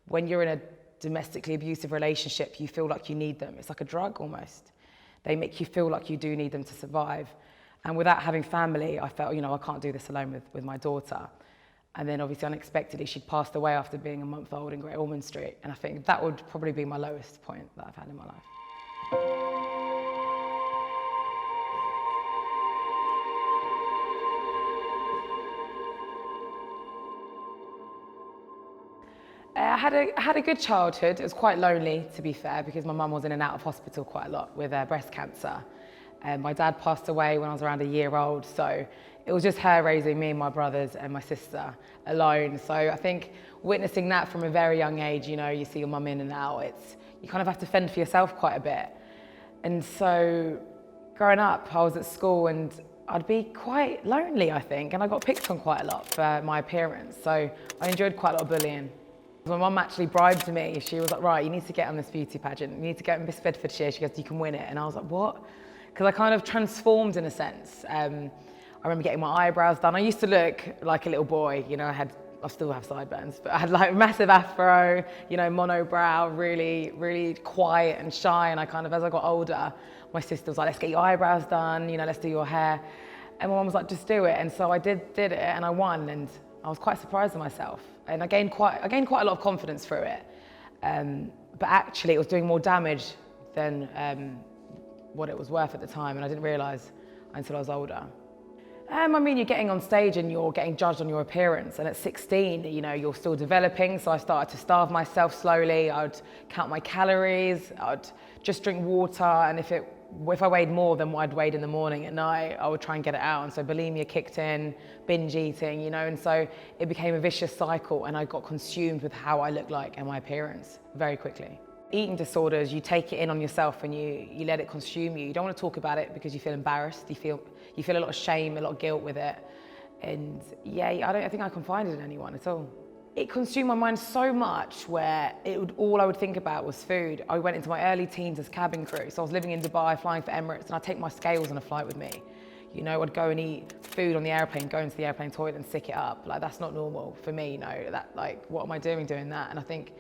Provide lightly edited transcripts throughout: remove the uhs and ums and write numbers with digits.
when you're in a domestically abusive relationship, you feel like you need them. It's like a drug almost. They make you feel like you do need them to survive. And without having family, I felt, I can't do this alone with my daughter. And then obviously unexpectedly, she'd passed away after being a month old in Great Ormond Street. And I think that would probably be my lowest point that I've had in my life. I had a good childhood. It was quite lonely, to be fair, because my mum was in and out of hospital quite a lot with breast cancer. My dad passed away when I was around a year old, so it was just her raising me and my brothers and my sister alone. So I think witnessing that from a very young age, you see your mum in and out, you kind of have to fend for yourself quite a bit. And so growing up, I was at school and I'd be quite lonely, I think, and I got picked on quite a lot for my appearance. So I enjoyed quite a lot of bullying. My mum actually bribed me. She was like, right, you need to get on this beauty pageant. You need to get in Miss Bedfordshire. She goes, you can win it. And I was like, what? Because I kind of transformed in a sense. I remember getting my eyebrows done. I used to look like a little boy. I still have sideburns, but I had like a massive afro, monobrow, really, really quiet and shy. And I kind of, as I got older, my sister was like, let's get your eyebrows done, let's do your hair. And my mum was like, just do it. And so I did it and I won. And I was quite surprised at myself. And I gained quite a lot of confidence through it. But actually it was doing more damage than what it was worth at the time. And I didn't realise until I was older. You're getting on stage and you're getting judged on your appearance. And at 16, you're still developing. So I started to starve myself slowly. I'd count my calories. I'd just drink water. And if I weighed more than what I'd weighed in the morning, at night, I would try and get it out. And so bulimia kicked in, binge eating, and so it became a vicious cycle and I got consumed with how I looked like and my appearance very quickly. Eating disorders, you take it in on yourself and you let it consume you. You don't want to talk about it because you feel embarrassed. You feel a lot of shame, a lot of guilt with it. And yeah, I don't think I confided in anyone at all. It consumed my mind so much where all I would think about was food. I went into my early teens as cabin crew. So I was living in Dubai, flying for Emirates, and I'd take my scales on a flight with me. I'd go and eat food on the airplane, go into the airplane toilet and sick it up. Like, that's not normal for me, what am I doing that? And I think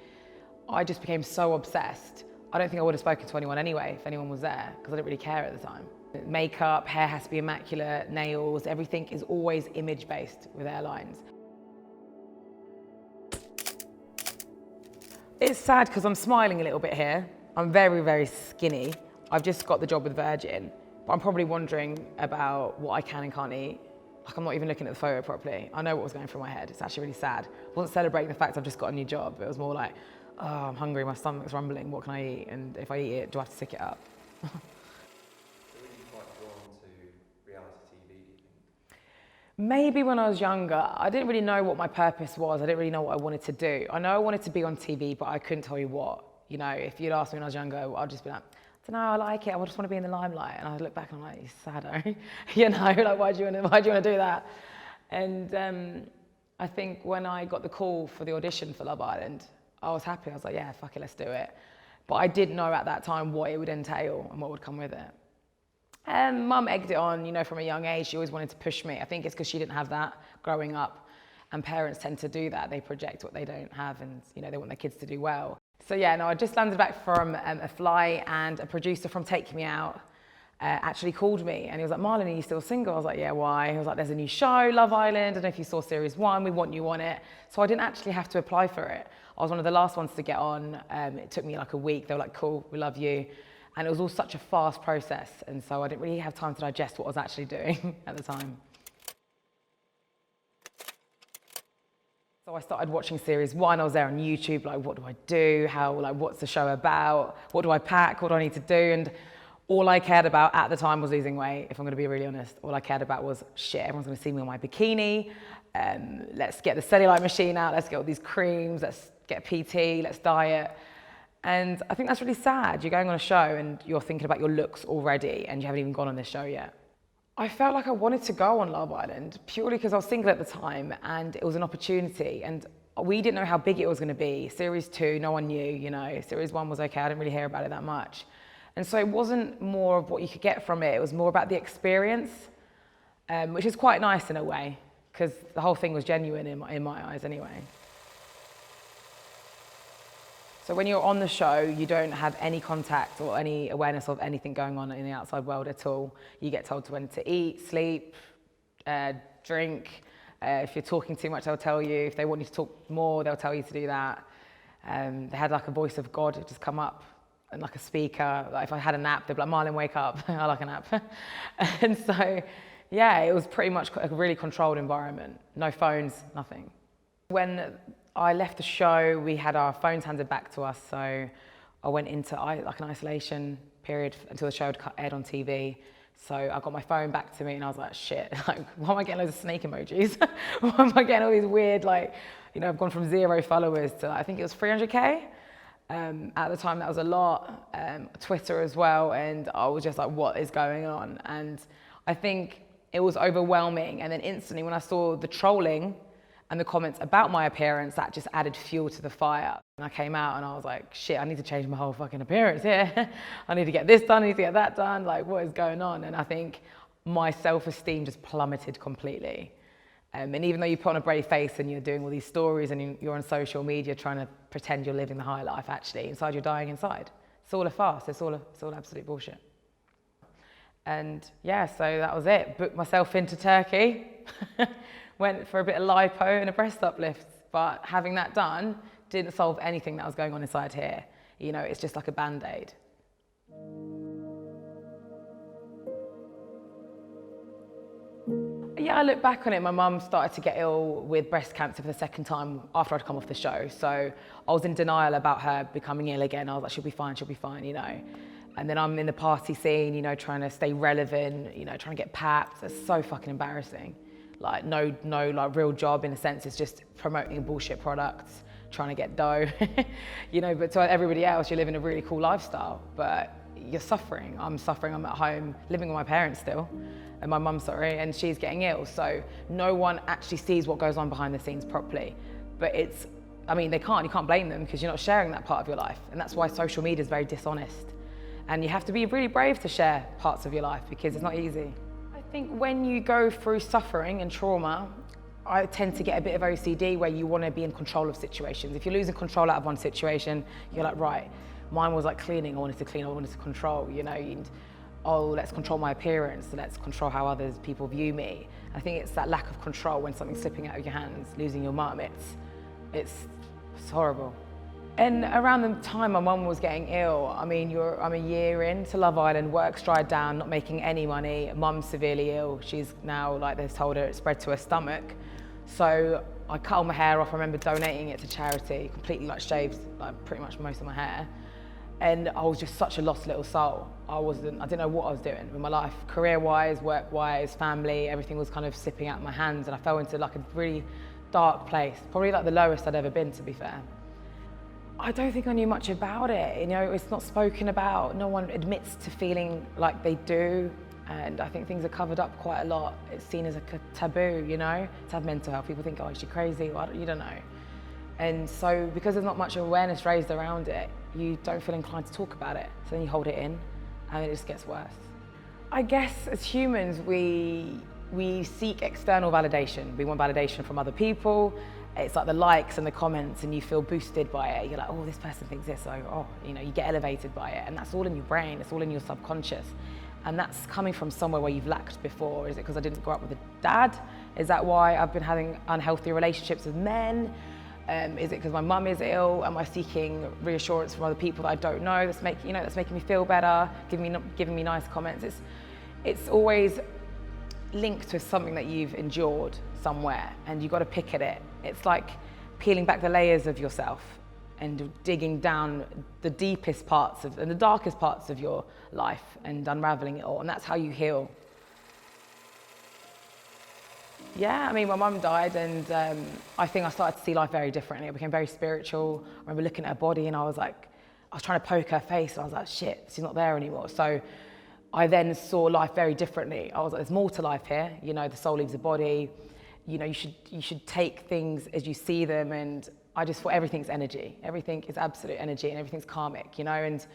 I just became so obsessed. I don't think I would have spoken to anyone anyway, if anyone was there, because I didn't really care at the time. Makeup, hair has to be immaculate, nails, everything is always image-based with airlines. It's sad because I'm smiling a little bit here. I'm very, very skinny. I've just got the job with Virgin, but I'm probably wondering about what I can and can't eat. Like, I'm not even looking at the photo properly. I know what was going through my head. It's actually really sad. I wasn't celebrating the fact I've just got a new job. It was more like, oh, I'm hungry, my stomach's rumbling, what can I eat? And if I eat it, do I have to sick it up? So were you quite drawn to reality TV, do you think? Maybe when I was younger, I didn't really know what my purpose was. I didn't really know what I wanted to do. I know I wanted to be on TV, but I couldn't tell you what. If you'd asked me when I was younger, I'd just be like, I don't know, I like it. I just want to be in the limelight. And I look back and I'm like, you saddo. Like, why do you want to do that? And I think when I got the call for the audition for Love Island, I was happy. I was like, yeah, fuck it, let's do it. But I didn't know at that time what it would entail and what would come with it. And Mum egged it on, from a young age. She always wanted to push me. I think it's because she didn't have that growing up. And parents tend to do that. They project what they don't have and, they want their kids to do well. So yeah, no, I just landed back from a fly and a producer from Take Me Out actually called me and he was like, Malin, are you still single? I was like, yeah, why? He was like, there's a new show, Love Island. I don't know if you saw series 1, we want you on it. So I didn't actually have to apply for it. I was one of the last ones to get on. It took me like a week. They were like, cool, we love you. And it was all such a fast process. And so I didn't really have time to digest what I was actually doing at the time. So I started watching series 1. I was there on YouTube, like, what do I do? What's the show about? What do I pack? What do I need to do? And all I cared about at the time was losing weight, if I'm gonna be really honest. All I cared about was, shit, everyone's gonna see me in my bikini. Let's get the cellulite machine out. Let's get all these creams. Let's get PT. Let's diet. And I think that's really sad. You're going on a show and you're thinking about your looks already and you haven't even gone on this show yet. I felt like I wanted to go on Love Island purely because I was single at the time and it was an opportunity and we didn't know how big it was going to be. Series 2, no one knew, Series 1 was okay, I didn't really hear about it that much. And so it wasn't more of what you could get from it, it was more about the experience, which is quite nice in a way because the whole thing was genuine in my eyes anyway. So when you're on the show, you don't have any contact or any awareness of anything going on in the outside world at all. You get told when to eat, sleep, drink. If you're talking too much, they'll tell you. If they want you to talk more, they'll tell you to do that. They had like a voice of God just come up and like a speaker. Like if I had a nap, they'd be like, Marlin, wake up. I like a nap. And so, yeah, it was pretty much a really controlled environment. No phones, nothing. When I left the show, we had our phones handed back to us. So I went into like an isolation period until the show had aired on TV. So I got my phone back to me and I was like, shit, like, why am I getting loads of snake emojis? Why am I getting all these weird, like, you know, I've gone from 0 followers to, I think it was 300K. At the time, that was a lot. Twitter as well. And I was just like, what is going on? And I think it was overwhelming. And then instantly when I saw the trolling and the comments about my appearance, that just added fuel to the fire. And I came out and I was like, shit, I need to change my whole fucking appearance here. I need to get this done, I need to get that done. Like, what is going on? And I think my self-esteem just plummeted completely. And even though you put on a brave face and you're doing all these stories and you're on social media trying to pretend you're living the high life, actually, inside you're dying inside. It's all a farce, it's all absolute bullshit. And yeah, so that was it. Booked myself into Turkey. Went for a bit of lipo and a breast uplift, but having that done didn't solve anything that was going on inside here. You know, it's just like a Band-Aid. Yeah, I look back on it, my mum started to get ill with breast cancer for the second time after I'd come off the show. So I was in denial about her becoming ill again. I was like, she'll be fine, you know. And then I'm in the party scene, you know, trying to stay relevant, you know, trying to get papped. It's so fucking embarrassing. Like no like real job in a sense, it's just promoting bullshit products, trying to get dough, you know, but to everybody else, you're living a really cool lifestyle, but you're suffering. I'm suffering, I'm at home, living with my parents still, and my mum, sorry, and she's getting ill. So no one actually sees what goes on behind the scenes properly. But it's, I mean, you can't blame them because you're not sharing that part of your life. And that's why social media is very dishonest. And you have to be really brave to share parts of your life because it's not easy. I think when you go through suffering and trauma, I tend to get a bit of OCD where you want to be in control of situations. If you're losing control out of one situation, you're like, right, mine was like cleaning, I wanted to clean, I wanted to control, you know, and, oh, let's control my appearance, let's control how people view me. I think it's that lack of control when something's slipping out of your hands, losing your mum, it's horrible. And around the time my mum was getting ill, I mean, I'm a year into Love Island, work's dried down, not making any money, mum's severely ill. She's now, like they've told her, it's spread to her stomach. So I cut all my hair off. I remember donating it to charity, completely like shaved like pretty much most of my hair. And I was just such a lost little soul. I didn't know what I was doing with my life, career-wise, work-wise, family, everything was kind of slipping out of my hands and I fell into like a really dark place, probably like the lowest I'd ever been, to be fair. I don't think I knew much about it. You know, it's not spoken about. No one admits to feeling like they do. And I think things are covered up quite a lot. It's seen as a taboo, you know, to have mental health. People think, oh, is she crazy? Well, you don't know. And so because there's not much awareness raised around it, you don't feel inclined to talk about it. So then you hold it in and it just gets worse. I guess as humans, we seek external validation. We want validation from other people. It's like the likes and the comments and you feel boosted by it. You're like, oh, this person thinks this, so, oh, you know, you get elevated by it. And that's all in your brain, it's all in your subconscious. And that's coming from somewhere where you've lacked before. Is it because I didn't grow up with a dad? Is that why I've been having unhealthy relationships with men? Is it because my mum is ill? Am I seeking reassurance from other people that I don't know that's making me feel better, giving me nice comments? It's always linked to something that you've endured somewhere and you've got to pick at it. It's like peeling back the layers of yourself and digging down the deepest parts and the darkest parts of your life and unraveling it all, and that's how you heal. Yeah, I mean, my mum died and I think I started to see life very differently. I became very spiritual. I remember looking at her body and I was trying to poke her face and I was like, shit, she's not there anymore. So I then saw life very differently. I was like, there's more to life here. You know, the soul leaves the body. You know, you should take things as you see them, and I just thought everything's energy. Everything is absolute energy and everything's karmic, you know, and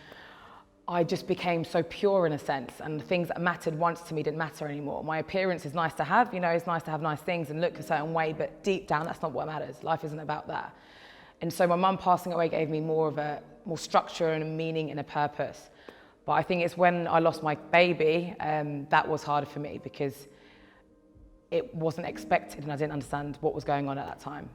I just became so pure in a sense, and the things that mattered once to me didn't matter anymore. My appearance is nice to have, you know, it's nice to have nice things and look a certain way, but deep down, that's not what matters. Life isn't about that. And so my mum passing away gave me more structure and a meaning and a purpose. But I think it's when I lost my baby, that was harder for me because it wasn't expected and I didn't understand what was going on at that time.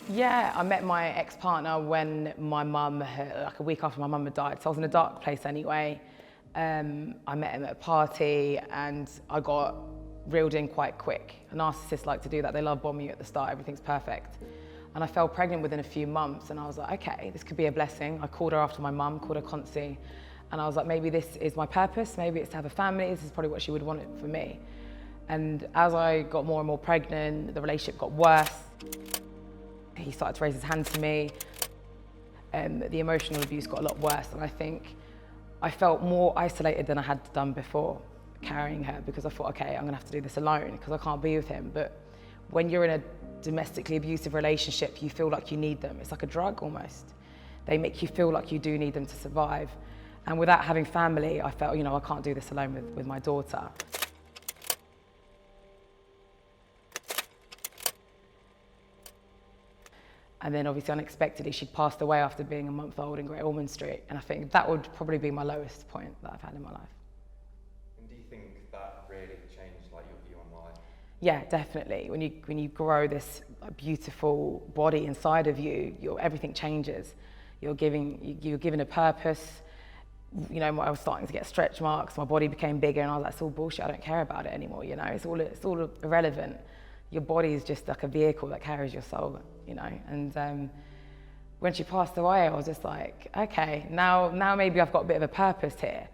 Yeah, I met my ex-partner when my mum, like a week after my mum had died. So I was in a dark place anyway. I met him at a party and I got reeled in quite quick. Narcissists like to do that. They love bombing you at the start, everything's perfect. And I fell pregnant within a few months and I was like, okay, this could be a blessing. I called her after my mum, called her Concy. And I was like, maybe this is my purpose. Maybe it's to have a family. This is probably what she would want it for me. And as I got more and more pregnant, the relationship got worse. He started to raise his hand to me. The emotional abuse got a lot worse. And I think I felt more isolated than I had done before carrying her because I thought, okay, I'm gonna have to do this alone because I can't be with him. But when you're in a domestically abusive relationship, you feel like you need them. It's like a drug almost. They make you feel like you do need them to survive. And without having family, I felt, I can't do this alone with my daughter. And then obviously unexpectedly, she'd passed away after being a month old in Great Ormond Street. And I think that would probably be my lowest point that I've had in my life. And do you think that really changed your view on life? Yeah, definitely. When you grow this beautiful body inside of you, everything changes. You're given a purpose. I was starting to get stretch marks. My body became bigger, and I was like, "It's all bullshit. I don't care about it anymore." It's all irrelevant. Your body is just like a vehicle that carries your soul. And when she passed away, I was just like, okay, now maybe I've got a bit of a purpose here.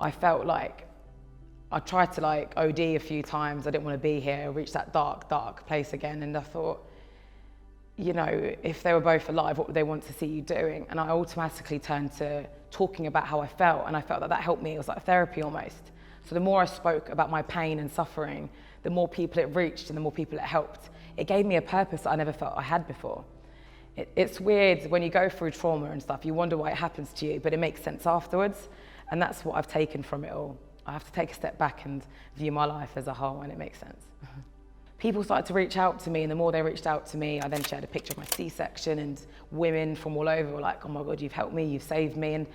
I felt like I tried to OD a few times. I didn't want to be here. I reached that dark place again. And I thought, if they were both alive, what would they want to see you doing? And I automatically turned to talking about how I felt. And I felt that helped me. It was like therapy almost. So the more I spoke about my pain and suffering, the more people it reached and the more people it helped. It gave me a purpose that I never felt I had before. It's weird when you go through trauma and stuff, you wonder why it happens to you, but it makes sense afterwards. And that's what I've taken from it all. I have to take a step back and view my life as a whole, and it makes sense. People started to reach out to me, and the more they reached out to me, I then shared a picture of my C-section, and women from all over were like, "Oh my God, you've helped me, you've saved me." And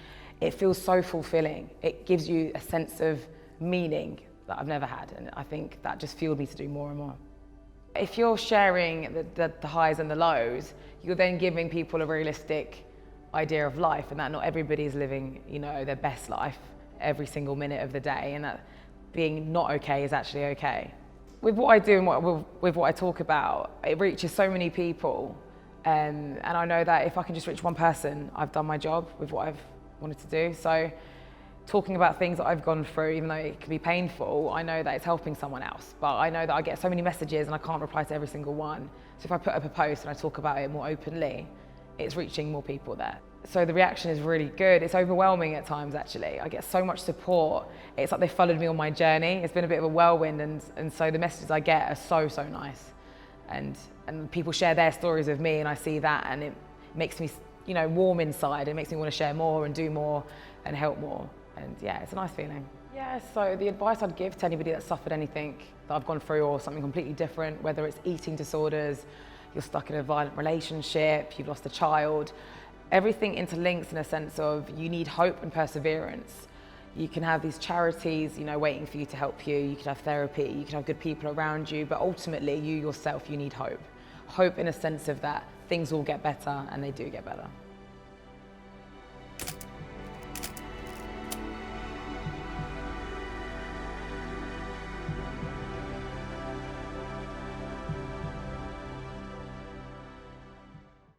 it feels so fulfilling. It gives you a sense of meaning that I've never had, and I think that just fueled me to do more and more. If you're sharing the highs and the lows, you're then giving people a realistic idea of life, and that not everybody is living, their best life every single minute of the day, and that being not okay is actually okay. With what I do and with what I talk about, it reaches so many people, and I know that if I can just reach one person, I've done my job with what I've wanted to do. So talking about things that I've gone through, even though it can be painful, I know that it's helping someone else. But I know that I get so many messages and I can't reply to every single one. So if I put up a post and I talk about it more openly, it's reaching more people there. So the reaction is really good. It's overwhelming at times, actually. I get so much support. It's like they followed me on my journey. It's been a bit of a whirlwind, and so the messages I get are so nice. And people share their stories with me, and I see that, and it makes me, warm inside. It makes me want to share more and do more and help more. And yeah, it's a nice feeling. Yeah, so the advice I'd give to anybody that's suffered anything that I've gone through or something completely different, whether it's eating disorders, you're stuck in a violent relationship, you've lost a child, everything interlinks in a sense of you need hope and perseverance. You can have these charities, waiting for you to help you. You can have therapy, you can have good people around you, but ultimately you yourself, you need hope. Hope in a sense of that things will get better, and they do get better.